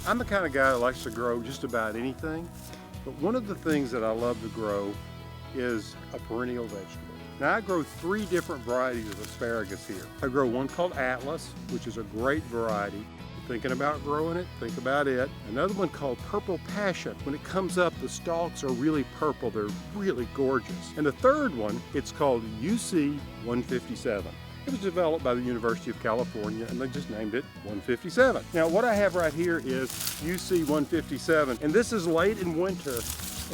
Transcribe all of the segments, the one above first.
I'm the kind of guy that likes to grow just about anything, but one of the things that I love to grow is a perennial vegetable. Now I grow 3 different varieties of asparagus here. I grow one called Atlas, which is a great variety. If you're thinking about growing it, think about it. Another one called Purple Passion. When it comes up, the stalks are really purple. They're really gorgeous. And the third one, it's called UC 157. It was developed by the University of California and they just named it 157. Now what I have right here is UC 157, and this is late in winter.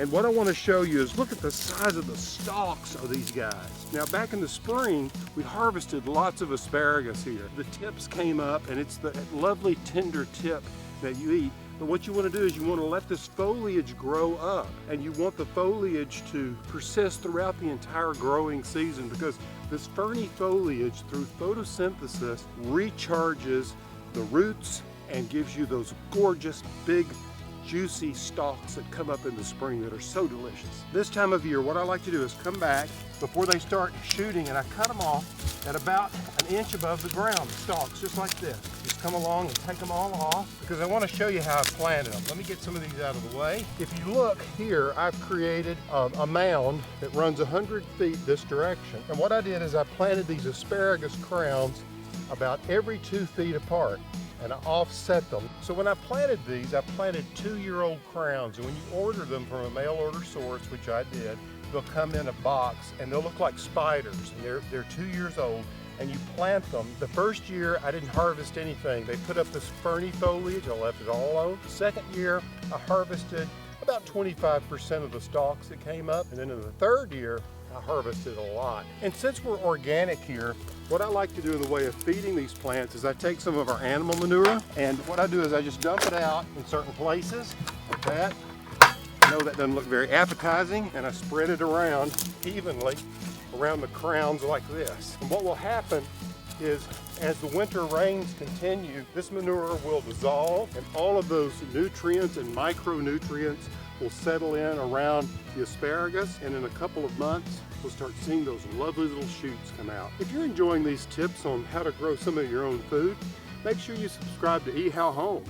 And what I want to show you is look at the size of the stalks of these guys. Now back in the spring, we harvested lots of asparagus here. The tips came up and it's the lovely tender tip that you eat. But what you want to do is you want to let this foliage grow up, and you want the foliage to persist throughout the entire growing season, because this ferny foliage through photosynthesis recharges the roots and gives you those gorgeous big juicy stalks that come up in the spring that are so delicious. This time of year, what I like to do is come back before they start shooting, and I cut them off at about an inch above the ground, the stalks, just like this. Just come along and take them all off, because I want to show you how I planted them. Let me get some of these out of the way. If you look here, I've created a mound that runs 100 feet this direction. And what I did is I planted these asparagus crowns about every 2 feet apart, and I offset them. So when I planted these, I planted 2-year-old crowns, and when you order them from a mail order source, which I did, they'll come in a box and they'll look like spiders, and they're 2 years old, and you plant them. The first year I didn't harvest anything. They put up this ferny foliage, I left it all alone. The second year I harvested about 25% of the stalks that came up, and then in the third year I harvested a lot. And since we're organic here, what I like to do in the way of feeding these plants is I take some of our animal manure, and what I do is I just dump it out in certain places like that. I know that doesn't look very appetizing, and I spread it around evenly around the crowns like this. And what will happen is, as the winter rains continue, this manure will dissolve, and all of those nutrients and micronutrients will settle in around the asparagus, and in a couple of months we'll start seeing those lovely little shoots come out. If you're enjoying these tips on how to grow some of your own food, make sure you subscribe to ehowhome.